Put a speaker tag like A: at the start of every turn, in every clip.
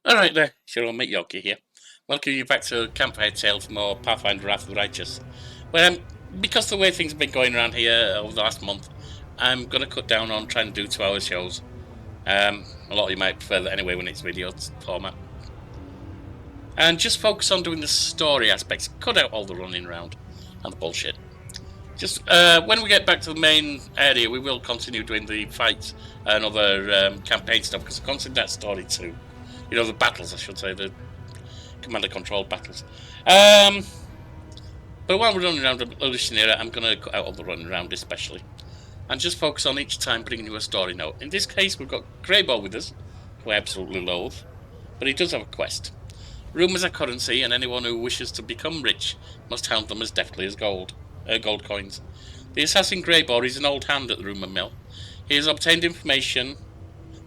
A: Alright there, sure old mate Yorkie here. Welcome you back to Campfire Tale for more Pathfinder Wrath of the Righteous. Well, because the way things have been going around here over the last month, I'm going to cut down on trying to do 2-hour shows. A lot of you might prefer that anyway when it's video format. And just focus on doing the story aspects, cut out all the running around and the bullshit. Just when we get back to the main area, we will continue doing the fights and other campaign stuff, because I consider that story too. You know, the battles, I should say, the commander controlled battles. But while we're running around the Lucianera, I'm going to cut out all the running around especially, and just focus on each time bringing you a story note. In this case, we've got Greybor with us, who I absolutely loathe, but he does have a quest. Rumours are currency, and anyone who wishes to become rich must hound them as deftly as gold coins. The assassin Greybor is an old hand at the rumour mill. He has obtained information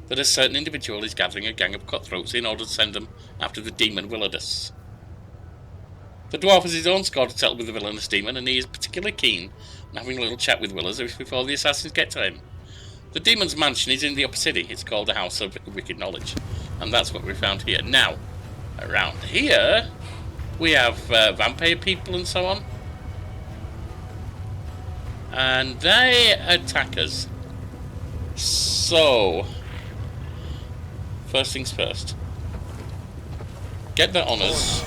A: that a certain individual is gathering a gang of cutthroats in order to send them after the demon Willodus. The dwarf has his own score to settle with the villainous demon, and he is particularly keen on having a little chat with Willodus before the assassins get to him. The demon's mansion is in the upper city. It's called the House of Wicked Knowledge, and that's what we found here. Now, around here, we have vampire people and so on, and they attack us. So, first things first, get that on us.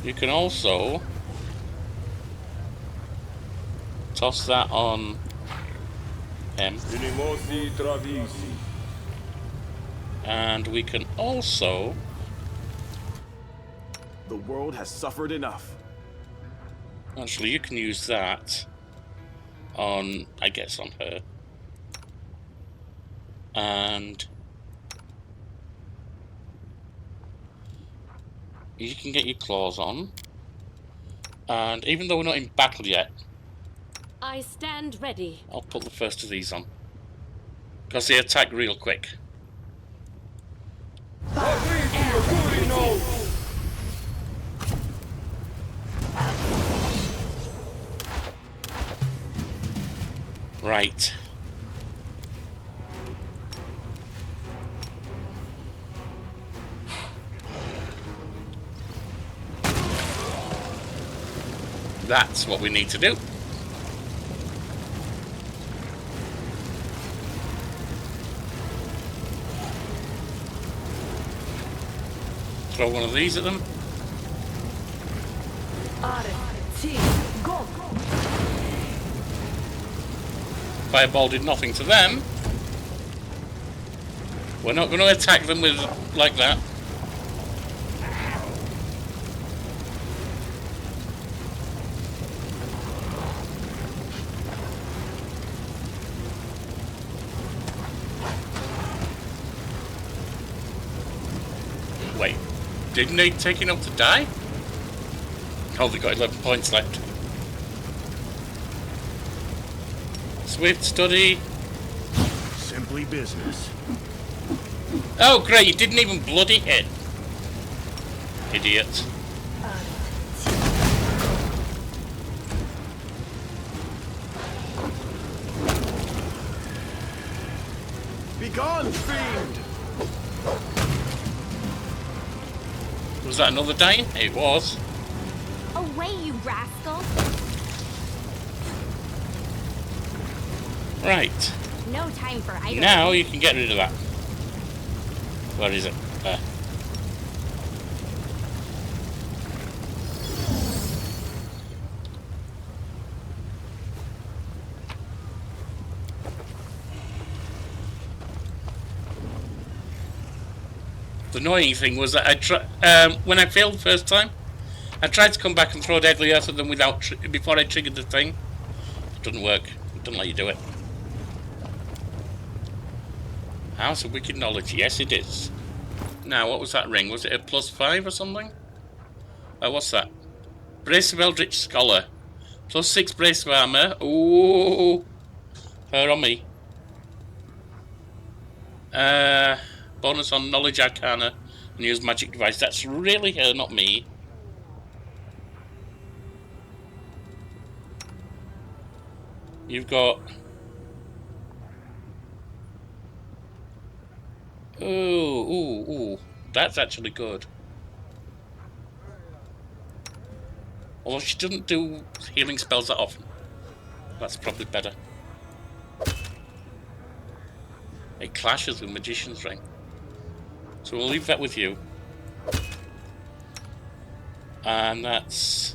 A: You can also toss that on him. And we can also...
B: The world has suffered enough.
A: Actually, you can use that on, I guess, on her. And you can get your claws on. And even though we're not in battle yet,
C: I stand ready.
A: I'll put the first of these on, because they attack real quick. Right. That's what we need to do. Throw one of these at them. Fireball did nothing to them. We're not going to attack them with like that. Wait, didn't they take enough to die? Oh, they got 11 points left. Swift study.
B: Simply business.
A: Oh, great, you didn't even bloody hit. Idiot.
B: Begone, fiend!
A: Was that another dying? It was.
C: Away, you rascal!
A: Right.
C: No time for idle.
A: Now you can get rid of that. Where is it? There. The annoying thing was that when I failed the first time, I tried to come back and throw deadly earth at them before I triggered the thing. It didn't work. It doesn't let you do it. House of Wicked Knowledge. Yes, it is. Now, what was that ring? Was it a +5 or something? What's that? Brace of Eldritch Scholar. +6 brace of armor. Ooh. Her on me. Bonus on Knowledge Arcana and use Magic Device. That's really her, not me. You've got Ooh. That's actually good. Although she doesn't do healing spells that often. That's probably better. It clashes with Magician's Ring. So we'll leave that with you. And that's...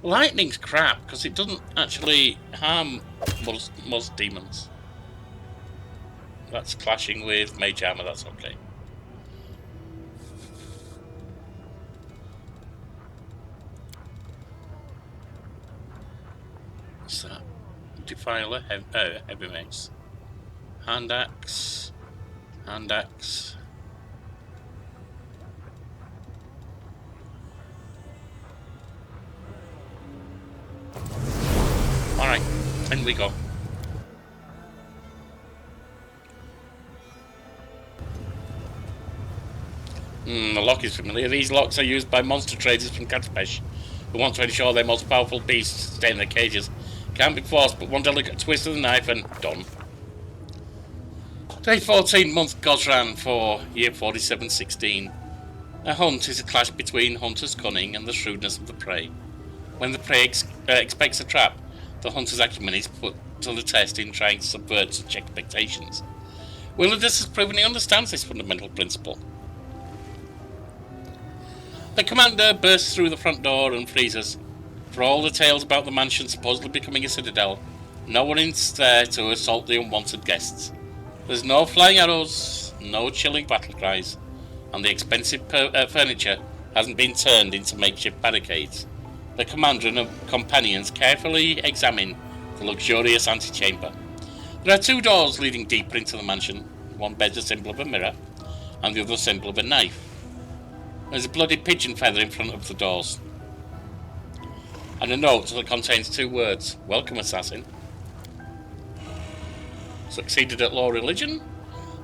A: Lightning's crap, because it doesn't actually harm most demons. That's clashing with Mage Armor, that's okay. What's that? Defiler, Heavy Mace. Hand Axe. Alright, in we go. The lock is familiar. These locks are used by monster traders from Katspesh, who want to ensure their most powerful beasts stay in their cages. Can't be forced, but one delicate twist of the knife and done. Day 14, month Gosran for year 4716. A hunt is a clash between hunter's cunning and the shrewdness of the prey. When the prey expects a trap, the hunter's acumen is put to the test in trying to subvert such expectations. Willodus has proven he understands this fundamental principle. The commander bursts through the front door and freezes. For all the tales about the mansion supposedly becoming a citadel, no one is there to assault the unwanted guests. There's no flying arrows, no chilling battle cries, and the expensive furniture hasn't been turned into makeshift barricades. The commander and companions carefully examine the luxurious antechamber. There are two doors leading deeper into the mansion. One bears a symbol of a mirror, and the other a symbol of a knife. There's a bloody pigeon feather in front of the doors, and a note that contains two words: "Welcome, assassin." Succeeded at law religion?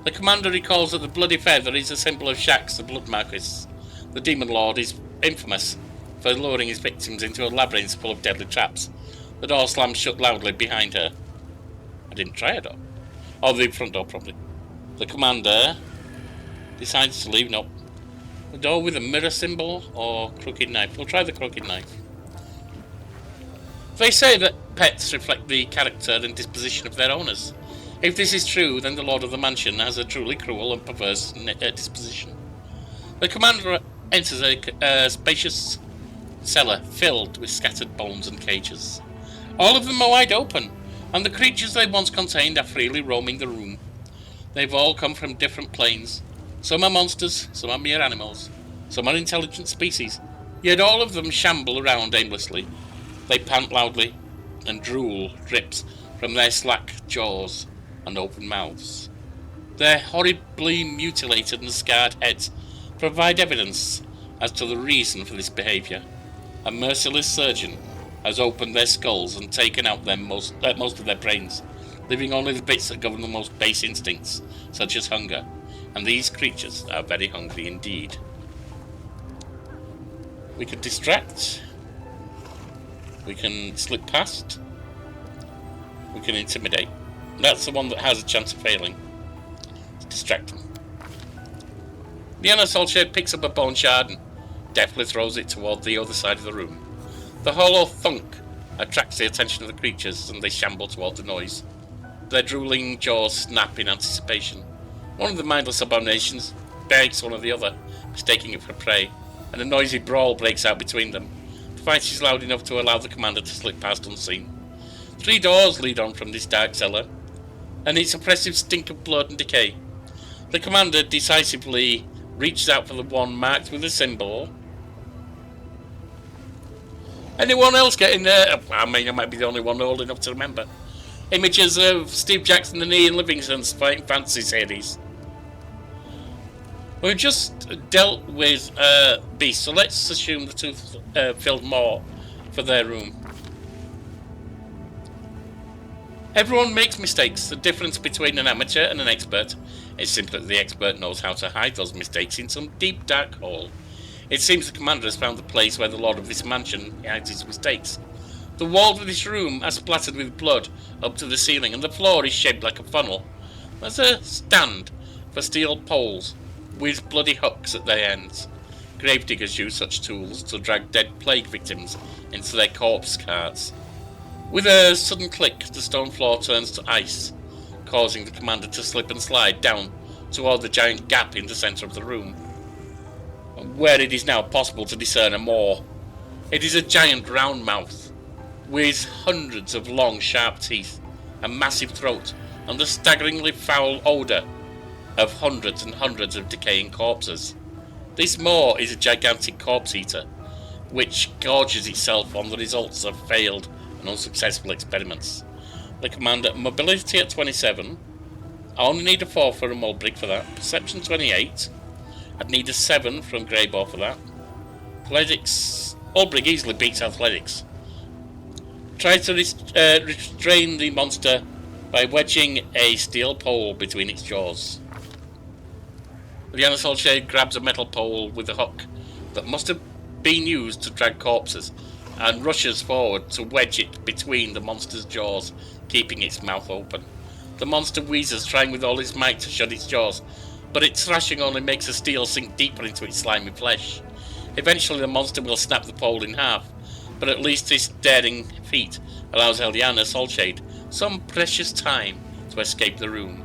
A: The commander recalls that the bloody feather is a symbol of Shax, the Blood Marquis. The demon lord is infamous for luring his victims into a labyrinth full of deadly traps. The door slams shut loudly behind her. I didn't try a door. Oh, the front door, probably. The commander decides to leave. No. A door with a mirror symbol or crooked knife? We'll try the crooked knife. They say that pets reflect the character and disposition of their owners. If this is true, then the lord of the mansion has a truly cruel and perverse disposition. The commander enters a spacious cellar filled with scattered bones and cages. All of them are wide open, and the creatures they once contained are freely roaming the room. They've all come from different planes. Some are monsters, some are mere animals, some are intelligent species, yet all of them shamble around aimlessly. They pant loudly, and drool drips from their slack jaws and open mouths. Their horribly mutilated and scarred heads provide evidence as to the reason for this behaviour. A merciless surgeon has opened their skulls and taken out most of their brains, leaving only the bits that govern the most base instincts, such as hunger. And these creatures are very hungry indeed. We could distract. We can slip past. We can intimidate. That's the one that has a chance of failing. Let's distract them. The Anasolche picks up a bone shard and deftly throws it toward the other side of the room. The hollow thunk attracts the attention of the creatures, and they shamble toward the noise. Their drooling jaws snap in anticipation. One of the mindless abominations bites one of the other, mistaking it for prey, and a noisy brawl breaks out between them. The fight is loud enough to allow the commander to slip past unseen. 3 doors lead on from this dark cellar, and its oppressive stink of blood and decay. The commander decisively reaches out for the one marked with a symbol. Anyone else getting there? I mean, I might be the only one old enough to remember. Images of Steve Jackson and Ian Livingston's Fighting Fantasy series. We've just dealt with beasts, so let's assume the two filled more for their room. Everyone makes mistakes. The difference between an amateur and an expert is simply that the expert knows how to hide those mistakes in some deep dark hole. It seems the commander has found the place where the lord of this mansion hides his mistakes. The walls of this room are splattered with blood up to the ceiling, and the floor is shaped like a funnel. There's a stand for steel poles with bloody hooks at their ends. Gravediggers use such tools to drag dead plague victims into their corpse carts. With a sudden click, the stone floor turns to ice, causing the commander to slip and slide down toward the giant gap in the centre of the room, where it is now possible to discern a maw. It is a giant round mouth, with hundreds of long sharp teeth, a massive throat, and the staggeringly foul odour of hundreds and hundreds of decaying corpses. This maw is a gigantic corpse eater, which gorges itself on the results of failed and unsuccessful experiments. The commander, mobility at 27, I only need a 4 for a Mulbrick for that. Perception 28, I'd need a 7 from Greybor for that. Athletics, Mulbrick easily beats athletics. Try to restrain the monster by wedging a steel pole between its jaws. The Anasol Shade grabs a metal pole with a hook that must have been used to drag corpses and rushes forward to wedge it between the monster's jaws, keeping its mouth open. The monster wheezes, trying with all its might to shut its jaws, but its thrashing only makes the steel sink deeper into its slimy flesh. Eventually the monster will snap the pole in half, but at least this daring feat allows Eliana Solshade some precious time to escape the room.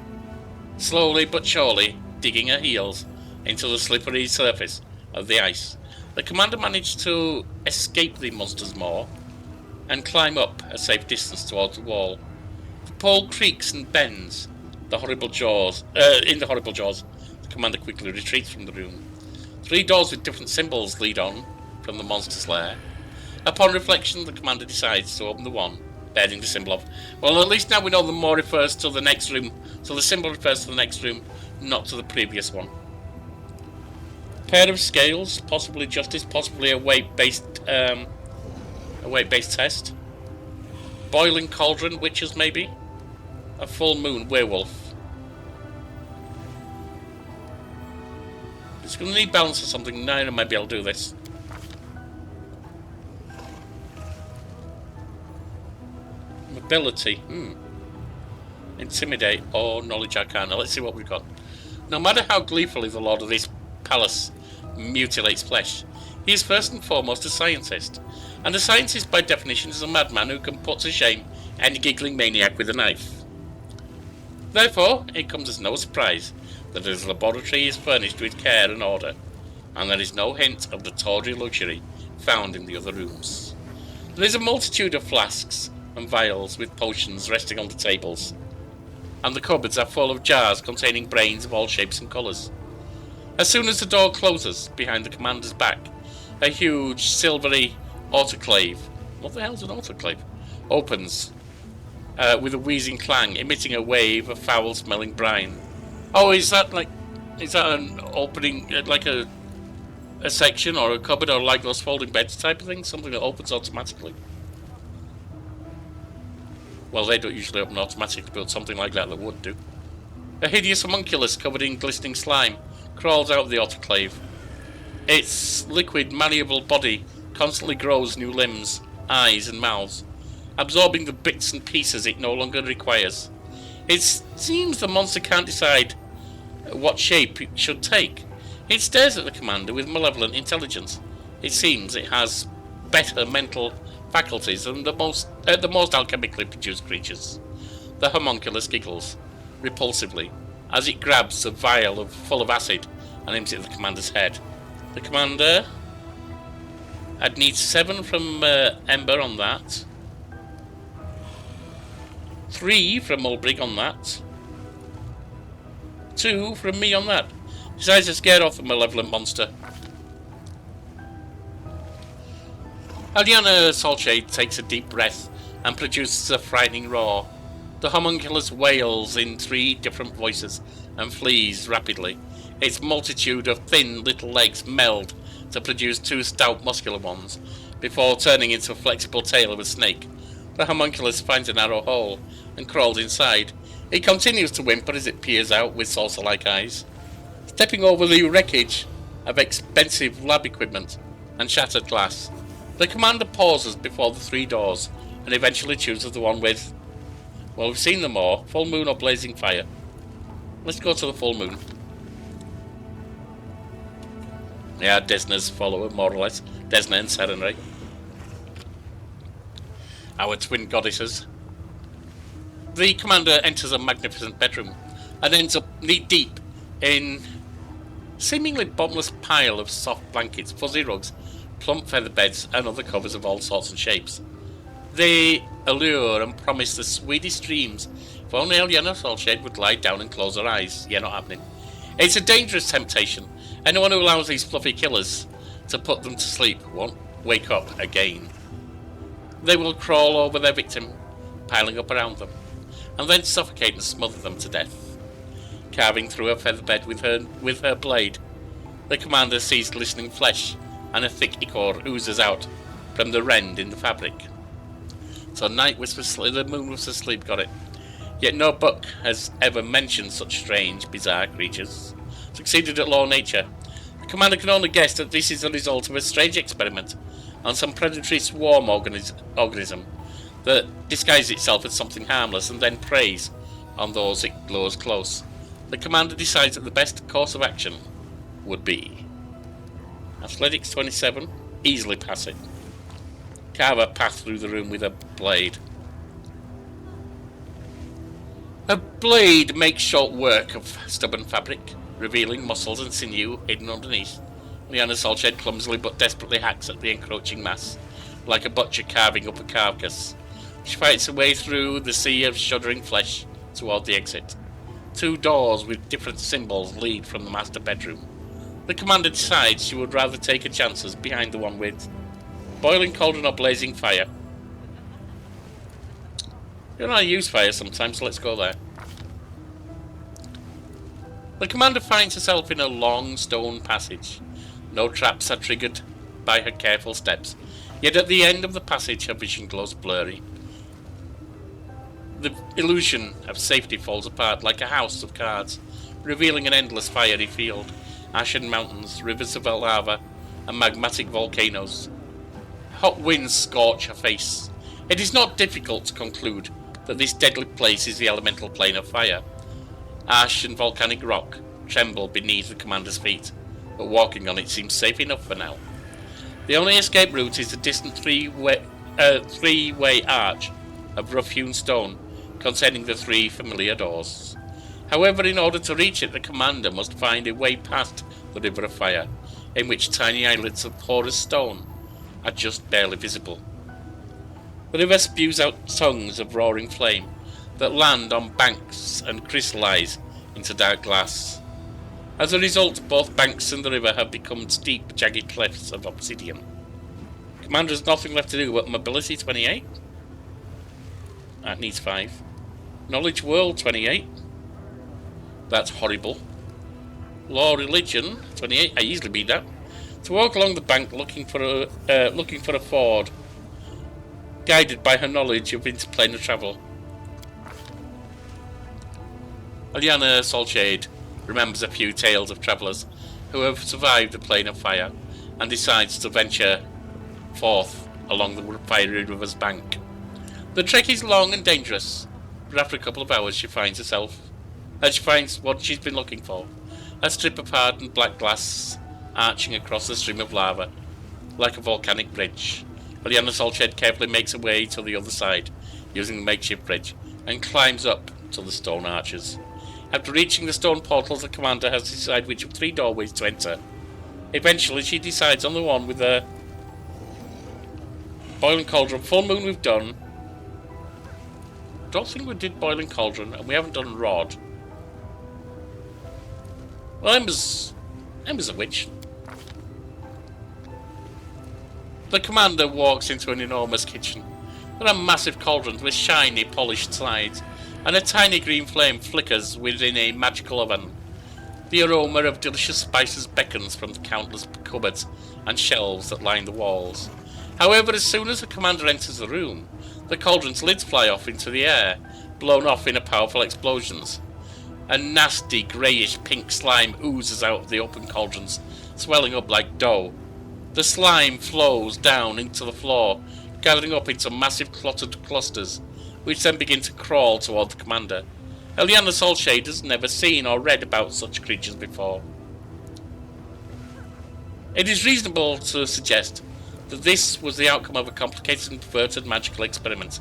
A: Slowly but surely, digging her heels into the slippery surface of the ice, the commander managed to escape the monster's maw and climb up a safe distance towards the wall. The pole creaks and bends. In the horrible jaws, the commander quickly retreats from the room. 3 doors with different symbols lead on from the monster's lair. Upon reflection, the commander decides to open the one bearing the symbol of... Well, at least now we know the maw refers to the next room, so the symbol refers to the next room, not to the previous one. Pair of scales, possibly justice, possibly a weight-based test. Boiling cauldron, witches maybe. A full moon, werewolf. It's going to need balance or something. No, I might be able to do this. Mobility. Intimidate or knowledge arcana. Let's see what we've got. No matter how gleefully the lord of this palace mutilates flesh, he is first and foremost a scientist. And a scientist by definition is a madman who can put to shame any giggling maniac with a knife. Therefore, it comes as no surprise that his laboratory is furnished with care and order, and there is no hint of the tawdry luxury found in the other rooms. There is a multitude of flasks and vials with potions resting on the tables, and the cupboards are full of jars containing brains of all shapes and colours. As soon as the door closes behind the commander's back, a huge silvery autoclave, what the hell's an autoclave, opens with a wheezing clang, emitting a wave of foul-smelling brine. Oh, is that an opening, like a section or a cupboard or like those folding beds type of thing? Something that opens automatically? Well, they don't usually open automatically, but something like that would do. A hideous homunculus covered in glistening slime crawls out of the autoclave. Its liquid, malleable body constantly grows new limbs, eyes and mouths, absorbing the bits and pieces it no longer requires. It seems the monster can't decide what shape it should take. It stares at the commander with malevolent intelligence. It seems it has better mental faculties than the most alchemically produced creatures. The homunculus giggles repulsively as it grabs a vial full of acid and aims it at the commander's head. The commander, I'd need 7 from Ember on that, 3 from Mulbrick on that, 2 from me on that. Decides to scare off the malevolent monster. Aliana Solshade takes a deep breath and produces a frightening roar. The homunculus wails in 3 different voices and flees rapidly. Its multitude of thin little legs meld to produce 2 stout muscular ones, before turning into a flexible tail of a snake. The homunculus finds a narrow hole and crawls inside. It continues to whimper as it peers out with saucer-like eyes. Stepping over the wreckage of expensive lab equipment and shattered glass, the commander pauses before the 3 doors and eventually chooses the one with, well, we've seen them all, full moon or blazing fire. Let's go to the full moon. Yeah, Desna's follower, more or less. Desna and Serenray. Our twin goddesses. The commander enters a magnificent bedroom and ends up knee-deep in seemingly bottomless pile of soft blankets, fuzzy rugs, plump feather beds, and other covers of all sorts and shapes. They allure and promise the sweetest dreams. If only Eliana Solshade would lie down and close her eyes. Yeah, not happening. It's a dangerous temptation. Anyone who allows these fluffy killers to put them to sleep won't wake up again. They will crawl over their victim, piling up around them, and then suffocate and smother them to death. Carving through her feather bed with her blade, the commander sees glistening flesh, and a thick ichor oozes out from the rend in the fabric. So night was the moon was asleep, got it. Yet no book has ever mentioned such strange, bizarre creatures. Succeeded at law nature. The commander can only guess that this is the result of a strange experiment on some predatory swarm organism that disguises itself as something harmless and then preys on those it lures close. The commander decides that the best course of action would be Athletics 27, easily pass it. Carve a path through the room with a blade. A blade makes short work of stubborn fabric, revealing muscles and sinew hidden underneath. Liana Solshed clumsily but desperately hacks at the encroaching mass, like a butcher carving up a carcass. She fights her way through the sea of shuddering flesh toward the exit. 2 doors with different symbols lead from the master bedroom. The commander decides she would rather take her chances behind the one with boiling cauldron or blazing fire. You know, I use fire sometimes, so let's go there. The commander finds herself in a long stone passage. No traps are triggered by her careful steps, yet at the end of the passage her vision glows blurry. The illusion of safety falls apart like a house of cards, revealing an endless fiery field, ashen mountains, rivers of lava, and magmatic volcanoes. Hot winds scorch her face. It is not difficult to conclude that this deadly place is the elemental plane of fire. Ash and volcanic rock tremble beneath the commander's feet, but walking on it seems safe enough for now. The only escape route is the distant three-way arch of rough-hewn stone containing the 3 familiar doors. However, in order to reach it, the commander must find a way past the river of fire, in which tiny islets of porous stone are just barely visible. The river spews out tongues of roaring flame that land on banks and crystallize into dark glass. As a result, both banks and the river have become steep, jagged cliffs of obsidian. Commander has nothing left to do but mobility 28. That needs 5. Knowledge world 28. That's horrible. Law religion 28. I easily beat that. To walk along the bank looking for a ford, guided by her knowledge of interplanar travel. Eliana Solshade remembers a few tales of travellers who have survived the plane of fire and decides to venture forth along the fiery river's bank. The trek is long and dangerous, but after a couple of hours she finds what she's been looking for, a strip of hardened black glass arching across the stream of lava, like a volcanic bridge. Eliana Solshade carefully makes her way to the other side, using the makeshift bridge, and climbs up to the stone arches. After reaching the stone portals, the commander has to decide which of 3 doorways to enter. Eventually, she decides on the one with the boiling cauldron. Full moon we've done. Don't think we did boiling cauldron, and we haven't done rod. Well, Emma's a witch. The commander walks into an enormous kitchen. There are massive cauldrons with shiny, polished sides, and a tiny green flame flickers within a magical oven. The aroma of delicious spices beckons from the countless cupboards and shelves that line the walls. However, as soon as the commander enters the room, the cauldron's lids fly off into the air, blown off in a powerful explosions. A nasty greyish pink slime oozes out of the open cauldrons, swelling up like dough. The slime flows down into the floor, gathering up into massive cluttered clusters, which then begin to crawl toward the commander. Eliana Solshade has never seen or read about such creatures before. It is reasonable to suggest that this was the outcome of a complicated and perverted magical experiment.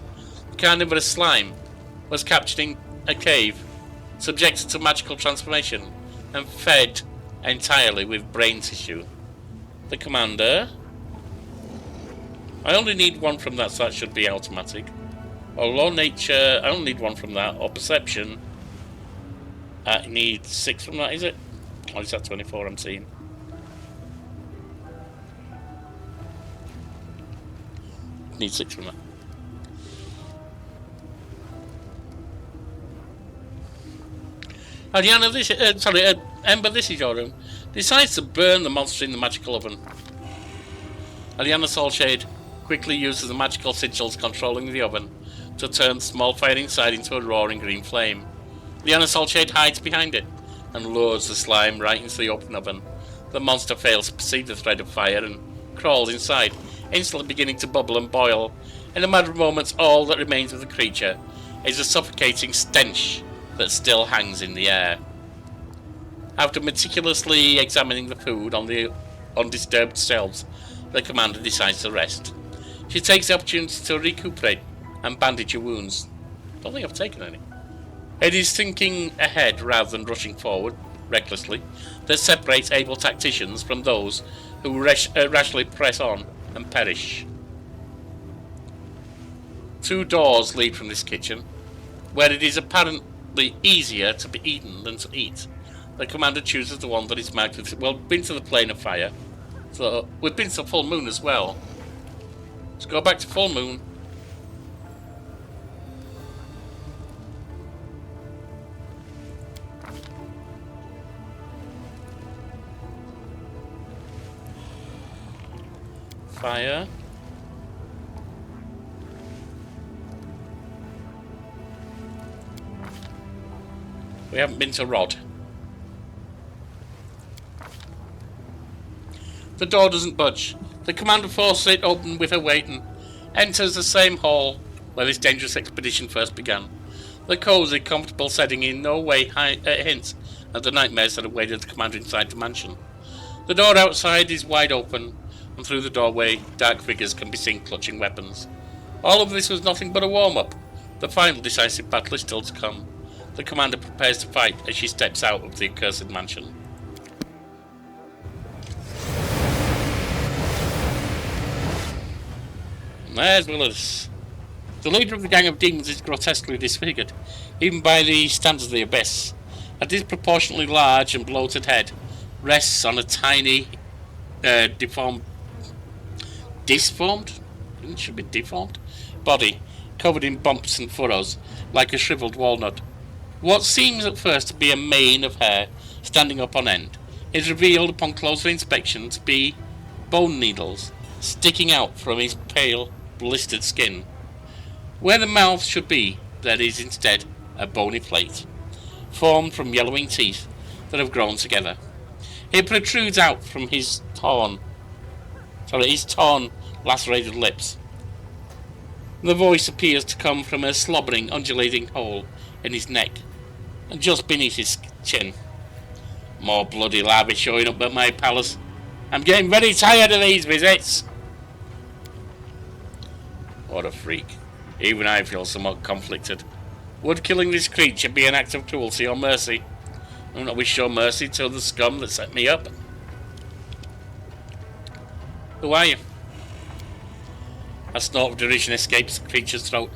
A: The carnivorous slime was captured in a cave, subjected to magical transformation, and fed entirely with brain tissue. The commander... I only need one from that, so that should be automatic. Or law nature, I only need one from that. Or perception, I need 6 from that, is it? Or is that 24 I'm seeing? Need 6 from that. Adiana, this Ember, this is your room. Decides to burn the monster in the magical oven. Aliana Soulshade quickly uses the magical sigils controlling the oven to turn the small fire inside into a roaring green flame. Aliana Soulshade hides behind it and lures the slime right into the open oven. The monster fails to perceive the thread of fire and crawls inside, instantly beginning to bubble and boil. In a matter of moments, all that remains of the creature is a suffocating stench that still hangs in the air. After meticulously examining the food on the undisturbed shelves, the commander decides to rest. She takes the opportunity to recuperate and bandage her wounds. Don't think I've taken any. It is thinking ahead rather than rushing forward recklessly that separates able tacticians from those who rashly press on and perish. 2 doors lead from this kitchen, where it is apparently easier to be eaten than to eat. The commander chooses the one that is marked with, well, been to the plane of fire. So, we've been to full moon as well. Let's go back to full moon. Fire. We haven't been to Rod. The door doesn't budge. The commander forces it open with her weight and enters the same hall where this dangerous expedition first began. The cosy, comfortable setting in no way hints at the nightmares that awaited the commander inside the mansion. The door outside is wide open, and through the doorway, dark figures can be seen clutching weapons. All of this was nothing but a warm-up. The final decisive battle is still to come. The commander prepares to fight as she steps out of the accursed mansion. There's Willodus. The leader of the gang of demons is grotesquely disfigured, even by the standards of the abyss. A disproportionately large and bloated head rests on a tiny, deformed? It should be deformed? Body, covered in bumps and furrows, like a shriveled walnut. What seems at first to be a mane of hair standing up on end is revealed upon closer inspection to be bone needles sticking out from his pale, blistered skin. Where the mouth should be, there is instead a bony plate, formed from yellowing teeth that have grown together. It protrudes out from his torn, lacerated lips. The voice appears to come from a slobbering, undulating hole in his neck, and just beneath his chin. More bloody larvae showing up at my palace. I'm getting very tired of these visits. What a freak. Even I feel somewhat conflicted. Would killing this creature be an act of cruelty or mercy? I'll not wish show mercy to the scum that set me up. Who are you? A snort of derision escapes the creature's throat,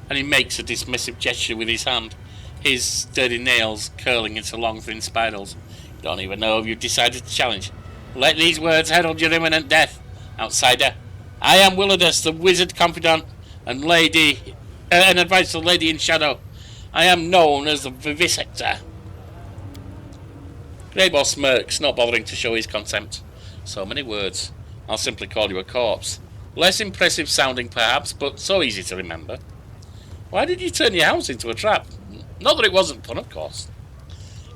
A: and he makes a dismissive gesture with his hand, his sturdy nails curling into long thin spirals. You don't even know if you've decided to challenge. Let these words herald your imminent death, outsider. I am Willodus, the wizard confidant and advice to Lady in Shadow. I am known as the Vivisector. Greybor smirks, not bothering to show his contempt. So many words. I'll simply call you a corpse. Less impressive sounding perhaps, but so easy to remember. Why did you turn your house into a trap? Not that it wasn't fun, of course.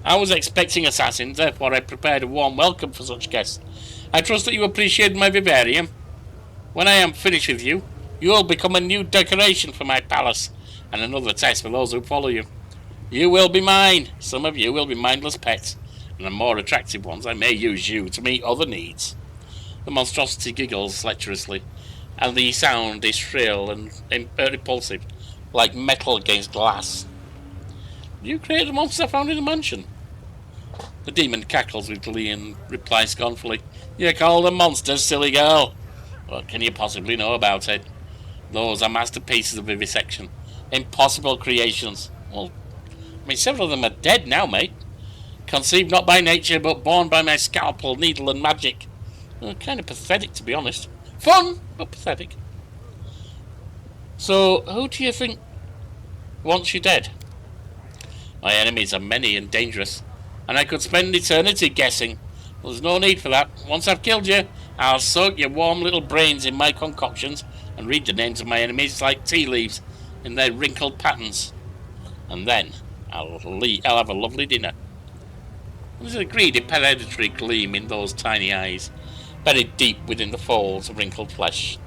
A: I was expecting assassins, therefore I prepared a warm welcome for such guests. I trust that you appreciate my vivarium. When I am finished with you, You will become a new decoration for my palace, and another test for those who follow you. You will be mine. Some of you will be mindless pets, and the more attractive ones I may use you to meet other needs. The monstrosity giggles lecherously, and the sound is shrill and repulsive, like metal against glass. You created the monster found in the mansion. The demon cackles with glee and replies scornfully, You call them monsters, silly girl. What can you possibly know about it? Those are masterpieces of vivisection. Impossible creations. Well, I mean, several of them are dead now, mate. Conceived not by nature, but born by my scalpel, needle, and magic. Well, kind of pathetic, to be honest. Fun, but pathetic. So, who do you think wants you dead? My enemies are many and dangerous, and I could spend eternity guessing. Well, there's no need for that. Once I've killed you, I'll soak your warm little brains in my concoctions and read the names of my enemies like tea leaves in their wrinkled patterns. And then I'll have a lovely dinner. There's a greedy, predatory gleam in those tiny eyes, buried deep within the folds of wrinkled flesh.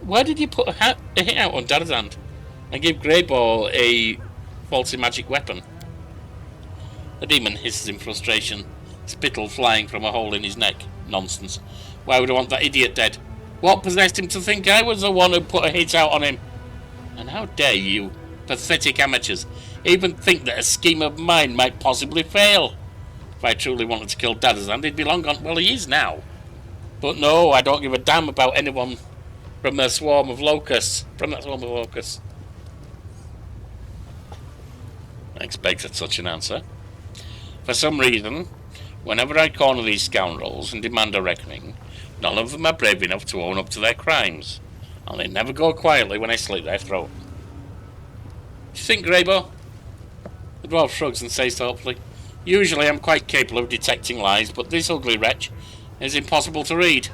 A: Why did you put a hit out on Darazand and give Greybor a faulty magic weapon? The demon hisses in frustration, spittle flying from a hole in his neck. Nonsense. Why would I want that idiot dead? What possessed him to think I was the one who put a hit out on him? And how dare you, pathetic amateurs, even think that a scheme of mine might possibly fail? If I truly wanted to kill Darazand, he'd be long gone. Well, he is now. But no, I don't give a damn about anyone from that swarm of locusts. I expected such an answer. For some reason, whenever I corner these scoundrels and demand a reckoning, none of them are brave enough to own up to their crimes, and they never go quietly when I slit their throat. Do you think, Greybor? The dwarf shrugs and says thoughtfully, Usually I'm quite capable of detecting lies, but this ugly wretch is impossible to read.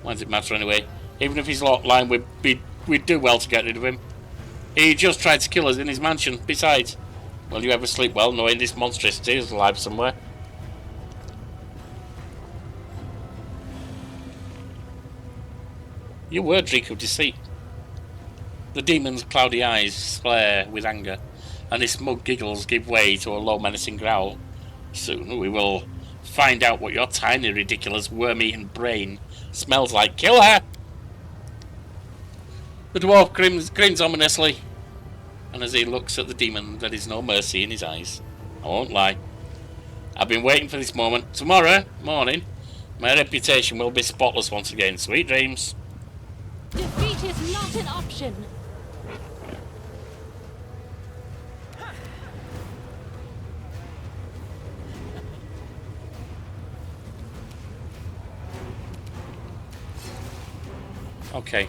A: Why does it matter anyway? Even if he's lying, we'd do well to get rid of him. He just tried to kill us in his mansion. Besides, will you ever sleep well knowing this monstrosity is alive somewhere? Your words reek of deceit. The demon's cloudy eyes flare with anger, and his smug giggles give way to a low menacing growl. Soon we will find out what your tiny, ridiculous, worm-eaten brain smells like. Kill her! The dwarf grins ominously, and as he looks at the demon, there is no mercy in his eyes. I won't lie. I've been waiting for this moment. Tomorrow morning, my reputation will be spotless once again. Sweet dreams.
C: Defeat is not an option.
A: Okay.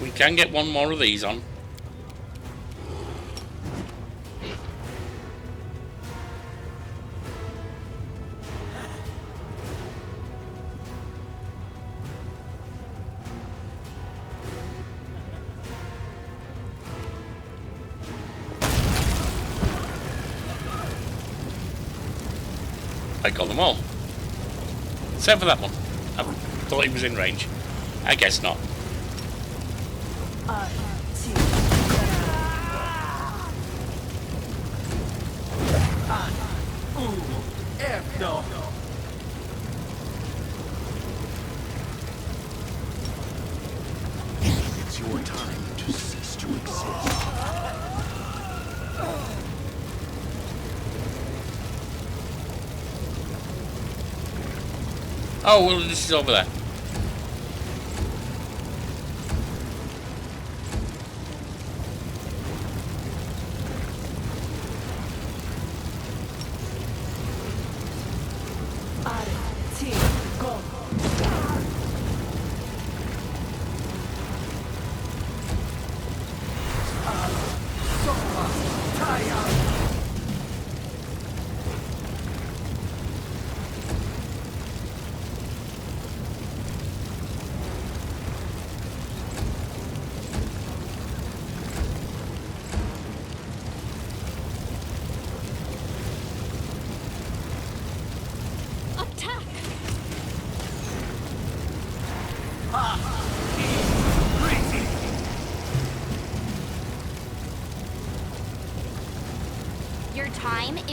A: We can get one more of these on. I got them all. Except for that one. I thought he was in range. I guess not.
B: It's your time to cease to exist.
A: Oh, well, this is over there.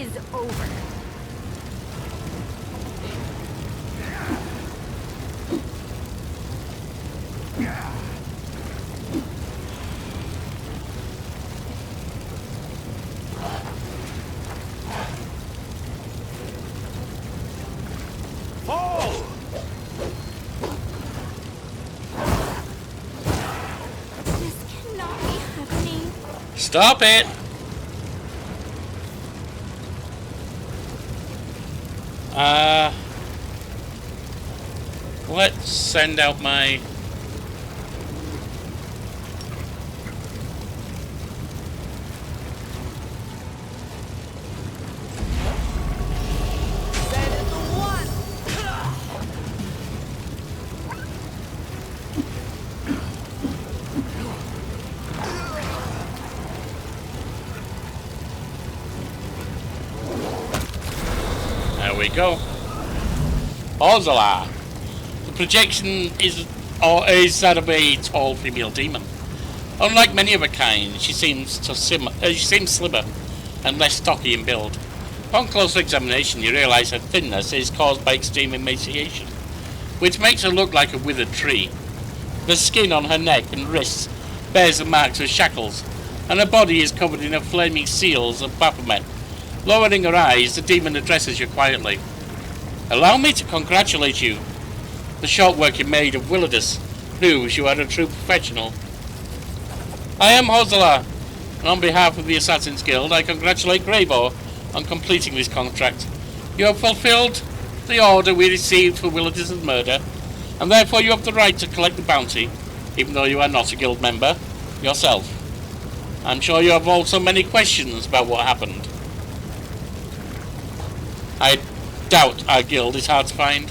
D: is over.
B: Fall!
D: This cannot be happening.
A: Stop it! Let's send out my... There we go. Ozala. The projection is that of a tall female demon. Unlike many of her kind, she seems slimmer and less stocky in build. Upon closer examination, you realise her thinness is caused by extreme emaciation, which makes her look like a withered tree. The skin on her neck and wrists bears the marks of shackles, and her body is covered in flaming seals of Baphomet. Lowering her eyes, the demon addresses you quietly. Allow me to congratulate you. The short work you made of Willodus proves you are a true professional. I am Hosala, and on behalf of the Assassin's Guild, I congratulate Greybor on completing this contract. You have fulfilled the order we received for Willodus' murder, and therefore you have the right to collect the bounty, even though you are not a guild member yourself. I'm sure you have also many questions about what happened. I doubt our guild is hard to find.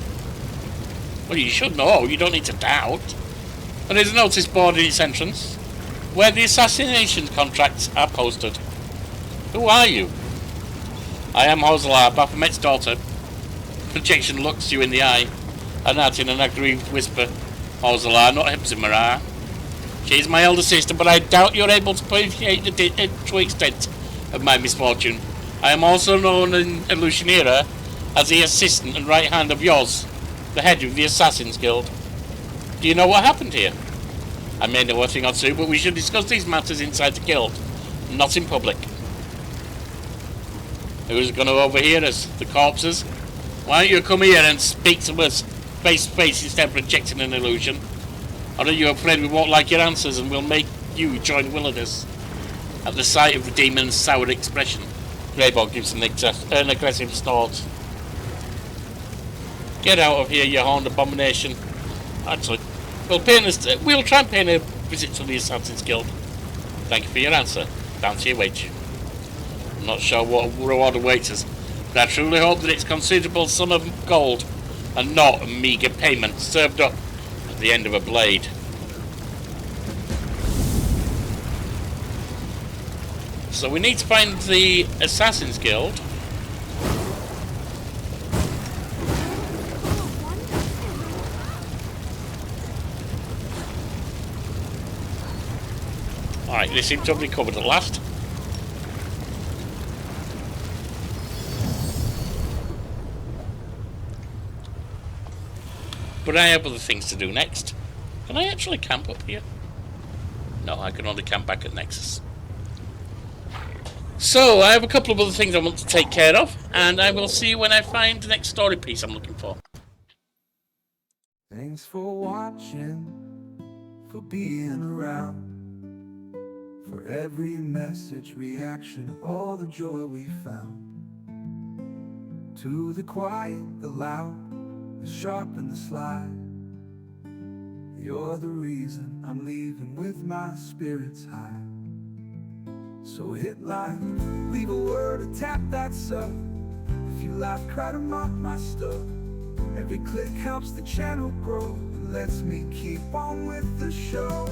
A: Well, you should know, you don't need to doubt. There is a notice board in its entrance, where the assassination contracts are posted. Who are you? I am Hosala, Baphomet's daughter. Projection looks you in the eye, and adds in an aggrieved whisper, Hosala, not Hepzimara. She is my elder sister, but I doubt you're able to appreciate the true extent of my misfortune. I am also known in Illusionera as the assistant and right hand of yours, the head of the Assassin's Guild. Do you know what happened here? I may know a thing or two, but we should discuss these matters inside the guild, not in public. Who's going to overhear us? The corpses? Why don't you come here and speak to us face to face instead of projecting an illusion? Or are you afraid we won't like your answers and we'll make you join Willodus? At the sight of the demon's sour expression, Greybor gives an aggressive snort. Get out of here, you horned abomination. Actually, we'll try and pay a visit to the Assassin's Guild. Thank you for your answer. Bounty awaits you. I'm not sure what reward awaits us, but I truly hope that it's a considerable sum of gold and not a meagre payment served up at the end of a blade. So we need to find the Assassin's Guild. Alright, they seem to have recovered at last. But I have other things to do next. Can I actually camp up here? No, I can only camp back at Nexus. So, I have a couple of other things I want to take care of, and I will see you when I find the next story piece I'm looking for.
E: Thanks for watching, for being around, for every message, reaction, all the joy we found. To the quiet, the loud, the sharp and the sly, you're the reason I'm leaving with my spirits high. So hit like, leave a word or tap that sub. If you laugh, cry to mock my stuff. Every click helps the channel grow and lets me keep on with the show.